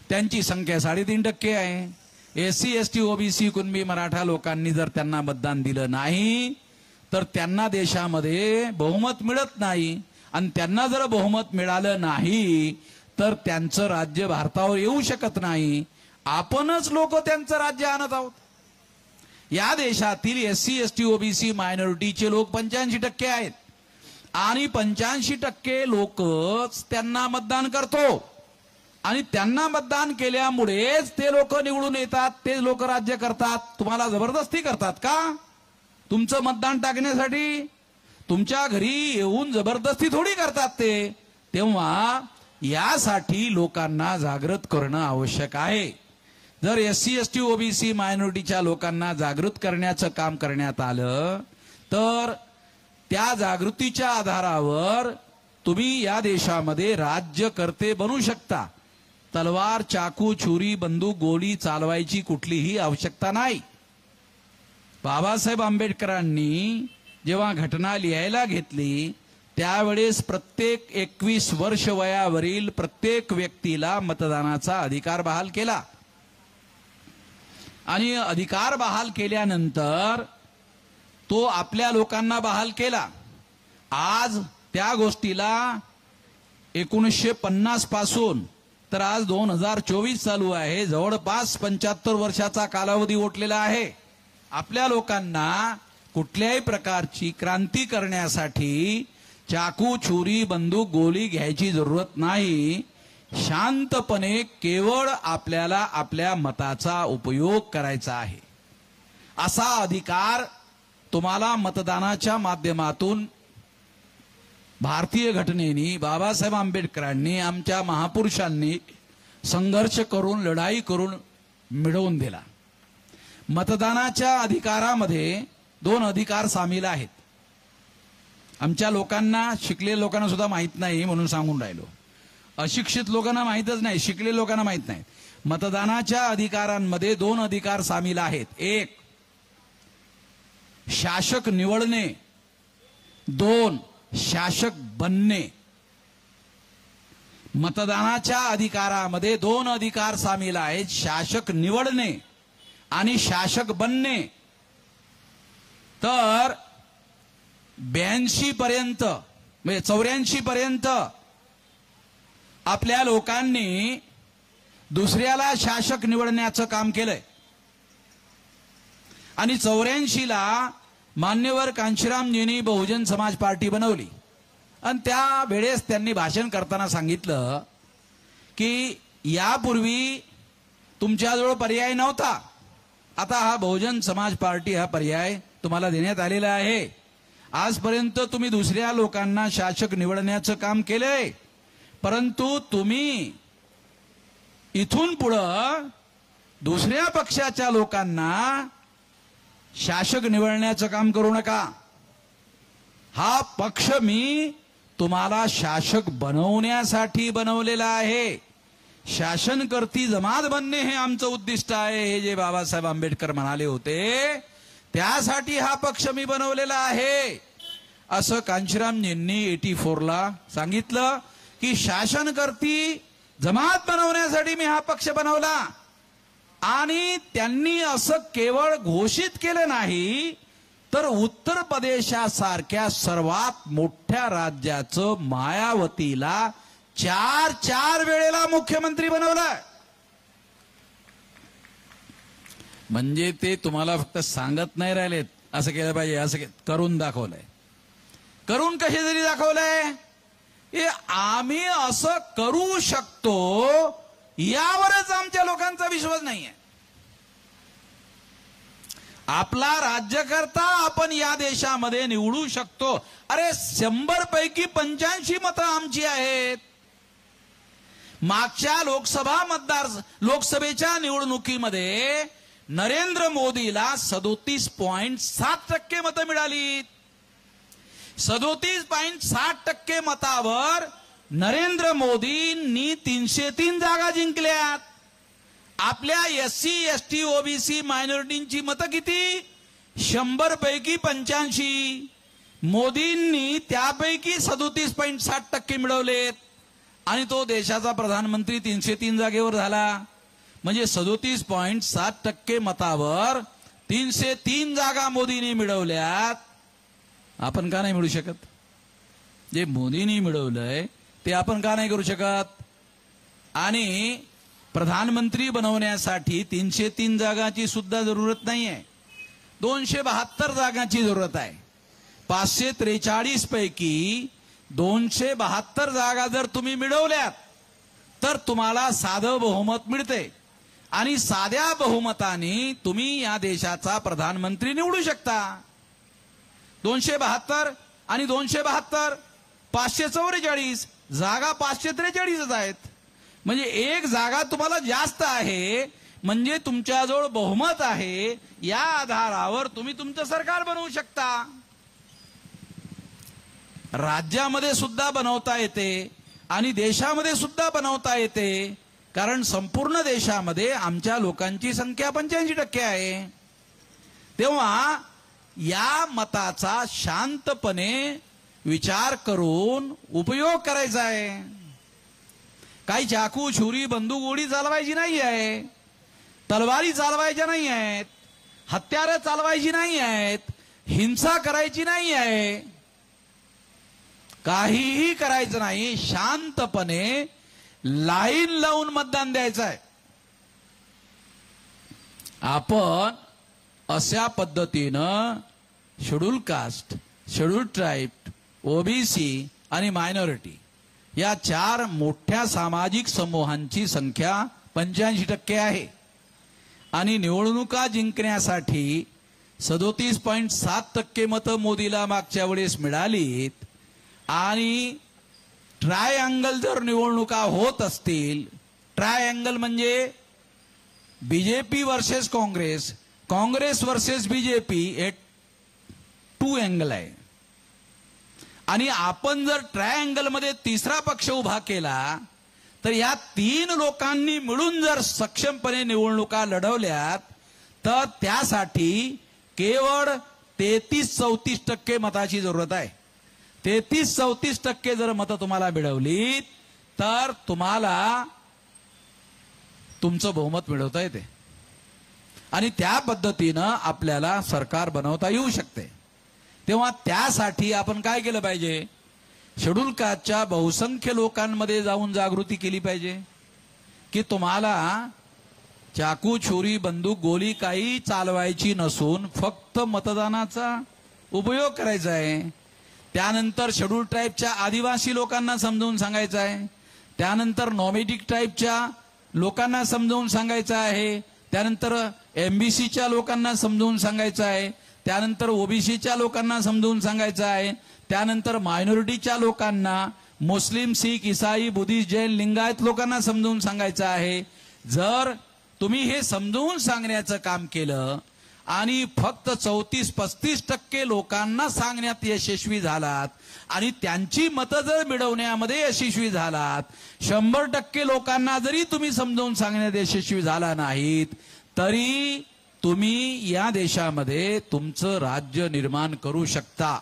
त्यांची संख्या 3.5% आहे. SC ST OBC Kunbi Maratha लोकांनी जर त्यांना मतदान दिलं नाही तर त्यांना देशामध्ये बहुमत मिळत नाही. आणि त्यांना जर बहुमत मिळालं नाही तर त्यांचं राज्य भारतावर येऊ शकत नाही. आपणच लोक त्यांचं राज्य आणत आहोत. या देशातील SC ST OBC मायनॉरिटीचे लोक 85% आहेत आणि 85% लोकच त्यांना मतदान करतो. आणि त्यांना मतदान केल्यामुळेच ते लोक निवडून येतात, ते लोक राज्य करतात. तुम्हाला जबरदस्ती करतात का तुमचं मतदान टाकण्यासाठी? तुमच्या घरी येऊन जबरदस्ती थोडी करतात ते. तेव्हा यासाठी लोकांना जागृत करणं आवश्यक आहे. जर SC ST OBC मायनॉरिटीच्या लोकांना जागृत करण्याचं काम करण्यात आलं तर त्या जागृतीच्या आधारावर तुम्ही या देशामध्ये राज्यकर्ते बनू शकता. तलवार, चाकू, छुरी, बंदूक, गोळी चालवायची कुठलीही आवश्यकता नाही. बाबासाहेब आंबेडकरांनी जेव्हा घटना लिहायला घेतली त्यावेळेस प्रत्येक 21 वर्ष वयावरील प्रत्येक व्यक्तीला मतदानाचा अधिकार बहाल केला. आणि अधिकार बहाल केल्यानंतर तो आपल्या लोकांना बहाल केला. आज त्या गोष्टीला 1950 पासून तर आज 2024 चालू आहे, जवळपास 75 वर्षाचा कालावधी ओटलेला आहे. आपल्या लोकांना कुठल्याही प्रकारची क्रांती करण्यासाठी चाकू, छुरी, बंदूक, गोळी घ्यायची जरूरत नाही. शांतपणे केवळ आपल्याला आपल्या मताचा उपयोग करायचा आहे. असा अधिकार तुम्हाला मतदानाच्या माध्यमातून भारतीय घटनेने, बाबासाहेब आंबेडकरांनी, आमच्या महापुरुषांनी संघर्ष करून, लढाई करून मिळवून दिला. मतदानाच्या अधिकारामध्ये 2 अधिकार सामील आहेत. आमच्या लोकांना, शिकलेल्या लोकांना सुद्धा माहित नाही म्हणून सांगून राहिलो. अशिक्षित लोकांना माहितच नाही, शिकलेल्या लोकांना माहित नाही. मतदानाच्या अधिकारांमध्ये 2 अधिकार सामील आहेत. 1 शासक निवडणे, 2 शासक बनणे. मतदानाच्या अधिकारामध्ये 2 अधिकार सामील आहेत, शासक निवडणे आणि शासक बनणे. तर 82 पर्यंत म्हणजे 84 पर्यंत आपल्या लोकांनी दुसऱ्याला शासक निवडण्याचं काम केलंय आणि 84ला मान्यवर कांशीरामजींनी बहुजन समाज पार्टी बनवली आणि त्या वेळेस त्यांनी भाषण करताना सांगितलं की यापूर्वी तुमच्याजवळ पर्याय नव्हता, आता हा बहुजन समाज पार्टी हा पर्याय तुम्हाला देण्यात आलेला आहे. आजपर्यंत तुम्ही दुसऱ्या लोकांना शासक निवडण्याचं काम केलंय, परंतु तुम्ही इथून पुढं दुसऱ्या पक्षाच्या लोकांना शासक निवडण्याचं काम करू नका. हा पक्ष मी तुम्हाला शासक बनवण्यासाठी बनवलेला आहे. शासनकर्ती जमात बनणे हे आमचं उद्दिष्ट आहे, हे जे बाबासाहेब आंबेडकर म्हणाले होते, त्यासाठी हा पक्ष मी बनवलेला आहे. असं कांशीरामजींनी 84ला सांगितलं की शासनकर्ती जमात बनवण्यासाठी मी हा पक्ष बनवला. आणि त्यांनी असं केवळ घोषित केलं नाही, तर उत्तर प्रदेशासारख्या सर्वात मोठ्या राज्याचं मायावतीला 4 वेळेला मुख्यमंत्री बनवलं. म्हणजे ते तुम्हाला फक्त सांगत नाही राहिलेत असं केलं पाहिजे, असं करून दाखवलंय. करून कसे तरी दाखवलंय, हे आम्ही असं करू शकतो यावरच आमच्या लोकांचा विश्वास नाहीये. आपला राज्यकर्ता आपण या देशामध्ये निवडू शकतो. अरे 100 पैकी 85 मतं आमची आहेत. मागच्या लोकसभेच्या निवडणुकीमध्ये नरेंद्र मोदीला 37.7% मतं मिळाली. 37.7% मतावर नरेंद्र मोदींनी 303 जागा जिंकल्यात. आपल्या SC ST OBC मायनॉरिटींची मतं किती? 100 पैकी 85. मोदींनी त्यापैकी 37.7% मिळवलेत आणि तो देशाचा प्रधानमंत्री 303 जागेवर झाला. म्हणजे 37.7% मतावर 303 जागा मोदींनी मिळवल्यात. आपण का नाही मिळू शकत? जे मोदींनी मिळवलंय ते आपण का नाही करू शकत? आणि प्रधानमंत्री बनवण्यासाठी 303 जागाची सुद्धा जरूरत नाहीये, 272 जागांची जरूरत आहे. 543 पैकी 272 जागा जर तुम्ही मिळवल्यात तर तुम्हाला साधं बहुमत मिळते आणि साध्या बहुमताने तुम्ही या देशाचा प्रधानमंत्री निवडू शकता. 272 आणि 272 544 जागा 543 आहेत. म्हणजे एक जागा तुम्हाला जास्त आहे, म्हणजे तुमच्याजवळ बहुमत आहे. या आधारावर तुम्ही तुमचं सरकार बनवू शकता. राज्यामध्ये सुद्धा बनवता येते आणि देशामध्ये सुद्धा बनवता येते, कारण संपूर्ण देशामध्ये आमच्या लोकांची संख्या 85% आहे. तेव्हा या मताचा शांतपणे विचार करून उपयोग करायचा आहे. काही चाकू छुरी बंदूक गोळी चालवायची नाही आहे, तलवारी चालवायच्या नाही आहेत, हत्यारं चालवायची नाही आहेत, हिंसा करायची नाही आहे, काहीही करायचं नाही. शांतपणे लाईन लावून मतदान द्यायचं आहे. आपण अशा पद्धतीनं schedule caste, schedule tribe, OBC आणि मायनॉरिटी या 4 मोठ्या सामाजिक समूहांची संख्या 85% आहे आणि निवडणुका जिंकण्यासाठी 37.7% मतं मोदीला मागच्या वेळेस मिळालीत. आणि ट्रायअँगल जर निवडणुका होत असतील, ट्रायअँगल म्हणजे BJP versus Congress, Congress versus BJP, हे 2 अँगल आहे. आणि आपण जर ट्रायअँगल मध्ये तिसरा पक्ष उभा केला तर या 3 लोकांनी मिळून जर सक्षमपणे निवडणुका लढवल्यात तर त्यासाठी केवळ 33-34% मताची जरूरत आहे. 33-34% जर मतं तुम्हाला मिळवली तर तुम्हाला तुमचं बहुमत मिळवता येते आणि त्या पद्धतीनं आपल्याला सरकार बनवता येऊ शकते. तेव्हा त्यासाठी आपण काय केलं पाहिजे? शेड्यूल कास्टच्या बहुसंख्य लोकांमध्ये जाऊन जागृती केली पाहिजे की तुम्हाला चाकू, छुरी, बंदूक, गोली काही चालवायची नसून फक्त मतदानाचा उपयोग करायचा आहे. त्यानंतर शेड्यूल ट्राईबच्या आदिवासी लोकांना समजावून सांगायचं आहे. त्यानंतर नॉमेडिक ट्राईबच्या लोकांना समजावून सांगायचं आहे. त्यानंतर एमबीसीच्या लोकांना समजावून सांगायचं आहे. त्यानंतर ओबीसीच्या लोकांना समजावून सांगायचं आहे. त्यानंतर मायनॉरिटीच्या लोकांना, मुस्लिम, शीख, ईसाई, बुद्धिस्ट, जैन, लिंगायत लोकांना समजावून सांगायचं आहे. जर तुम्ही हे समजावून सांगण्याचं काम केलं आणि फक्त 34-35% लोकांना सांगण्यात यशस्वी झालात आणि त्यांची मतं जर मिळवण्यामध्ये यशस्वी झालात, 100% लोकांना जरी तुम्ही समजावून सांगण्यात यशस्वी झाला नाहीत तरी तुम्ही या देशामध्ये तुमचं राज्य निर्माण करू शकता.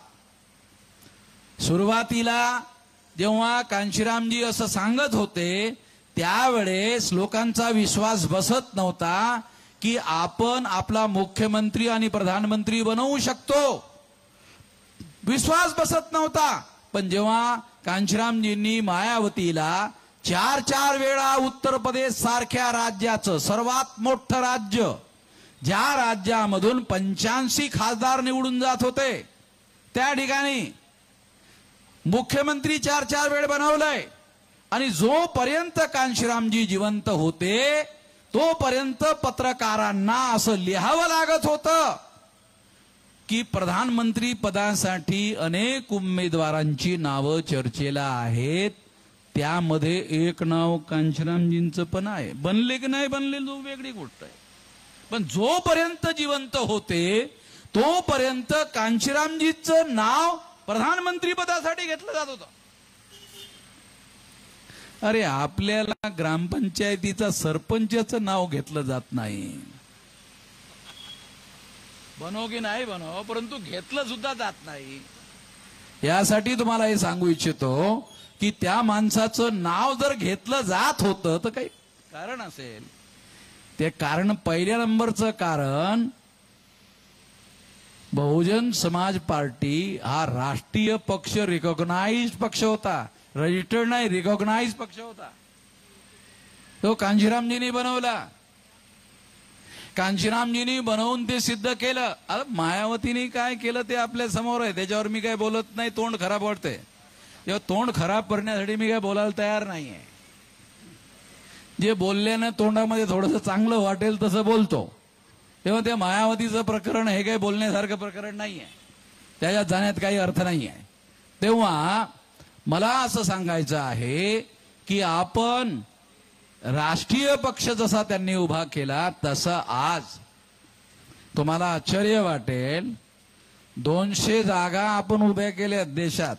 सुरुवातीला जेव्हा कांशीरामजी असं सांगत होते त्यावेळेस लोकांचा विश्वास बसत नव्हता की आपण आपला मुख्यमंत्री आणि प्रधानमंत्री बनवू शकतो. विश्वास बसत नव्हता. पण जेव्हा कांशीरामजींनी मायावतीला 4 वेळा उत्तर प्रदेश सारख्या राज्याचं, सर्वात मोठं राज्य, ज्या राज्यामधून 85 खासदार निवडून जात होते, त्या ठिकाणी मुख्यमंत्री 4 वेळ बनवलंय आणि जोपर्यंत कांशीरामजी जिवंत होते तोपर्यंत पत्रकारांना असं लिहावं लागत होतं की प्रधानमंत्री पदासाठी अनेक उमेदवारांची नावं चर्चेला आहेत, त्यामध्ये एक नाव कांशीरामजींचं पण आहे. बनले की नाही बनले तो वेगळी गोष्ट आहे. पण जोपर्यंत जिवंत होते तोपर्यंत कांशीरामजींचं नाव प्रधानमंत्री पदासाठी घेतलं जात होतं. अरे आपल्याला ग्रामपंचायतीचा सरपंचाचं नाव घेतलं जात नाही. बनो की नाही बनो, परंतु घेतलं सुद्धा जात नाही. यासाठी तुम्हाला हे सांगू इच्छितो की त्या माणसाचं नाव जर घेतलं जात होतं तर काही कारण असेल. ते कारण, पहिल्या नंबरचं कारण, बहुजन समाज पार्टी हा राष्ट्रीय पक्ष, रिकॉग्नाइज्ड पक्ष होता. रजिस्टर्ड नाही, रिकॉग्नाइज्ड पक्ष होता. तो कांशीरामजींनी बनवला. कांशीरामजींनी बनवून ते सिद्ध केलं. अरे मायावतीने काय केलं ते आपल्या समोर आहे, त्याच्यावर मी काय बोलत नाही. तोंड खराब वाटतंय तेव्हा तोंड खराब करण्यासाठी मी काय बोलायला तयार नाहीये. जे बोलल्यानं तोंडामध्ये थोडंसं चांगलं वाटेल तसं बोलतो. तेव्हा त्या मायावतीचं प्रकरण हे काही बोलण्यासारखं प्रकरण नाहीये, त्याच्यात जाण्यात काही अर्थ नाहीये. तेव्हा मला असं सांगायचं आहे की आपण राष्ट्रीय पक्ष जसा त्यांनी उभा केला तसं आज तुम्हाला आश्चर्य वाटेल 200 जागा आपण उभ्या केल्या देशात.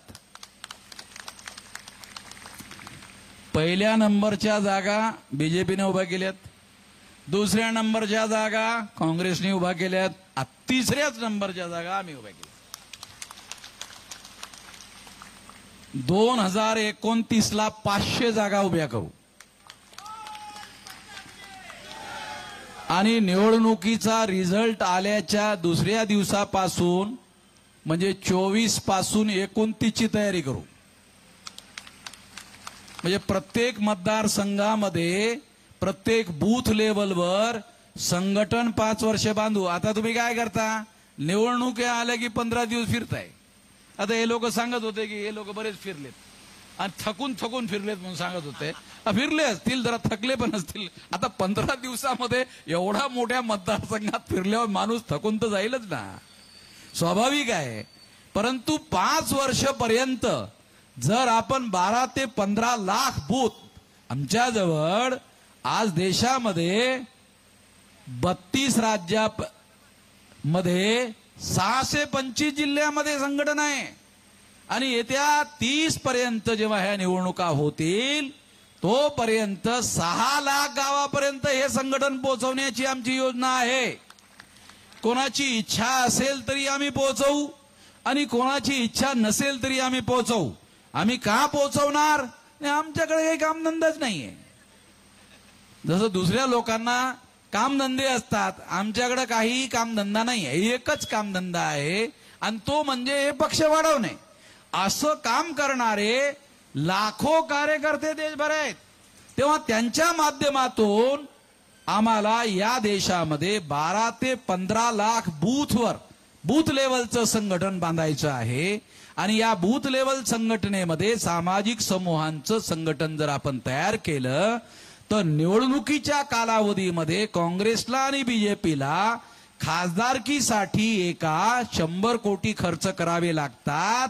पहिल्या नंबरच्या जागा बीजेपीने उभ्या केल्यात, दुसऱ्या नंबरच्या जागा काँग्रेसने उभा केल्यात, 3ऱ्याच नंबरच्या जागा आम्ही उभ्या केल्या. 2029ला 500 जागा उभ्या करू आणि निवडणुकीचा रिझल्ट आल्याच्या दुसऱ्या दिवसापासून म्हणजे 24 पासून 29 ची तयारी करू. म्हणजे प्रत्येक मतदारसंघामध्ये, प्रत्येक बूथ लेवलवर संघटन 5 वर्ष बांधू. आता तुम्ही काय करता, निवडणुकी आल्या की 15 दिवस फिरताय. आता हे लोक सांगत होते की हे लोक बरेच फिरलेत आणि थकून फिरलेत म्हणून सांगत होते. फिरले असतील, जरा थकले पण असतील. आता 15 दिवसामध्ये एवढा मोठ्या मतदारसंघात फिरल्यावर माणूस थकून तर जाईलच ना, स्वाभाविक आहे. परंतु 5 वर्षपर्यंत जर आपण 12 ते 15 लाख बूथ, आमच्याजवळ आज देशामध्ये 32 राज्यामध्ये 625 जिल्ह्यामध्ये संघटन आहे आणि येत्या 30 पर्यंत जेव्हा ह्या निवडणुका होतील तोपर्यंत 6 लाख गावापर्यंत हे संघटन पोहोचवण्याची आमची योजना आहे. कोणाची इच्छा असेल तरी आम्ही पोहोचवू आणि कोणाची इच्छा नसेल तरी आम्ही पोहोचवू. आम्ही का पोहोचवणार? आमच्याकडे काही कामधंदाच नाहीये. जसं दुसऱ्या लोकांना कामधंदे असतात, आमच्याकडे काही कामधंदा नाही आहे. एकच कामधंदा आहे आणि तो म्हणजे हे पक्ष वाढवणे. असं काम करणारे लाखो कार्यकर्ते देशभर आहेत. तेव्हा त्यांच्या माध्यमातून आम्हाला या देशामध्ये 12 ते 15 लाख बूथ लेवलचं संघटन बांधायचं आहे. आणि या बूथ लेवल संघटनेमध्ये सामाजिक समूहांचं संघटन जर आपण तयार केलं तर निवडणुकीच्या कालावधीमध्ये काँग्रेसला आणि बीजेपीला खासदारकीसाठी एका 100 कोटी खर्च करावे लागतात.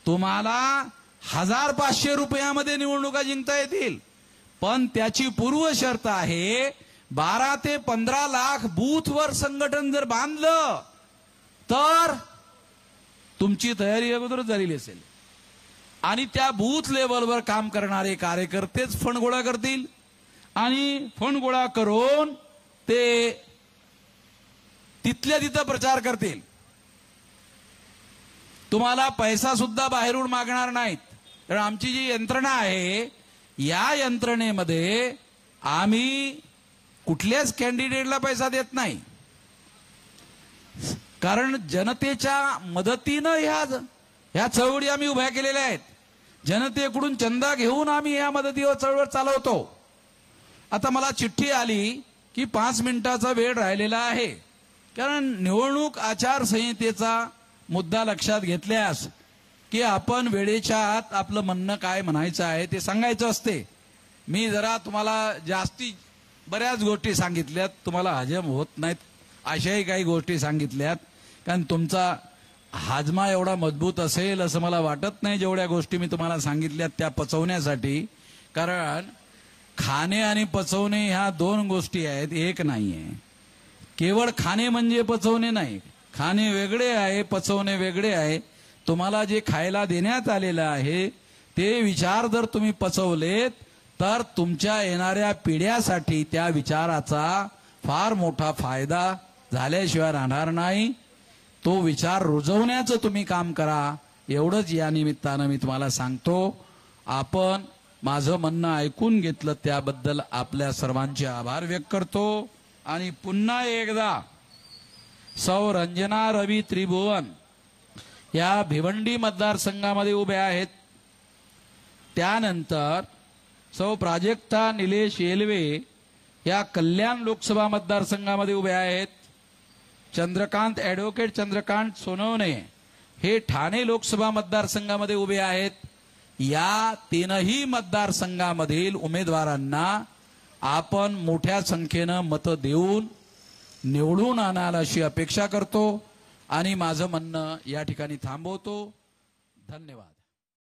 तुम्हाला 1500 रुपयामध्ये निवडणुका जिंकता येतील. पण त्याची पूर्व शर्त आहे 12 ते 15 लाख बूथवर संघटन जर बांधलं तर तुमची तयारी अगोदरच झालेली असेल. आणि त्या बूथ लेवलवर काम करणारे कार्यकर्तेच फंड गोळा करतील आणि फंड गोळा करून ते तिथल्या तिथं प्रचार करतील. तुम्हाला पैसा सुद्धा बाहेरून मागणार नाहीत. कारण आमची जी यंत्रणा आहे या यंत्रणेमध्ये आम्ही कुठल्याच कॅन्डिडेटला पैसा देत नाही. कारण जनतेच्या मदतीनं ह्या चळवळी आम्ही उभ्या केलेल्या आहेत. जनतेकडून चंदा घेऊन आम्ही या मदतीवर चळवळ चालवतो. आता मला चिठ्ठी आली की 5 मिनिटाचा वेळ राहिलेला आहे. कारण निवडणूक आचारसंहितेचा मुद्दा लक्षात घेतल्यास की आपण वेळेच्या आत आपलं म्हणणं काय म्हणायचं आहे ते सांगायचं असते. मी जरा तुम्हाला बऱ्याच गोष्टी सांगितल्यात, तुम्हाला हजम होत नाहीत अशाही काही गोष्टी सांगितल्यात. कारण तुमचा हाजमा एवढा मजबूत असेल असं मला वाटत नाही जेवढ्या गोष्टी मी तुम्हाला सांगितल्यात त्या पचवण्यासाठी. कारण खाणे आणि पचवणे ह्या 2 गोष्टी आहेत, एक नाहीये. केवळ खाणे म्हणजे पचवणे नाही. खाणे वेगळे आहे, पचवणे वेगळे आहे. तुम्हाला जे खायला देण्यात आलेलं आहे ते विचार जर तुम्ही पचवलेत तर तुमच्या येणाऱ्या पिढ्यासाठी त्या विचाराचा फार मोठा फायदा झाल्याशिवाय राहणार नाही. तो विचार रुजवण्याचं तुम्ही काम करा, एवढंच या निमित्तानं मी तुम्हाला सांगतो. आपण माझं म्हणणं ऐकून घेतलं त्याबद्दल आपल्या सर्वांचे आभार व्यक्त करतो. आणि पुन्हा एकदा सौ रंजना रवी त्रिभुवन या भिवंडी मतदारसंघामध्ये उभे आहेत. त्यानंतर सौ प्राजक्ता निलेश येलवे या कल्याण लोकसभा मतदारसंघामध्ये उभे आहेत. ॲडव्होकेट चंद्रकांत सोनवणे हे ठाणे लोकसभा मतदारसंघामध्ये उभे आहेत. या 3ही मतदारसंघामधील उमेदवारांना आपण मोठ्या संख्येनं मतं देऊन निवडून आणाल अशी अपेक्षा करतो आणि माझं म्हणणं या ठिकाणी थांबवतो. धन्यवाद.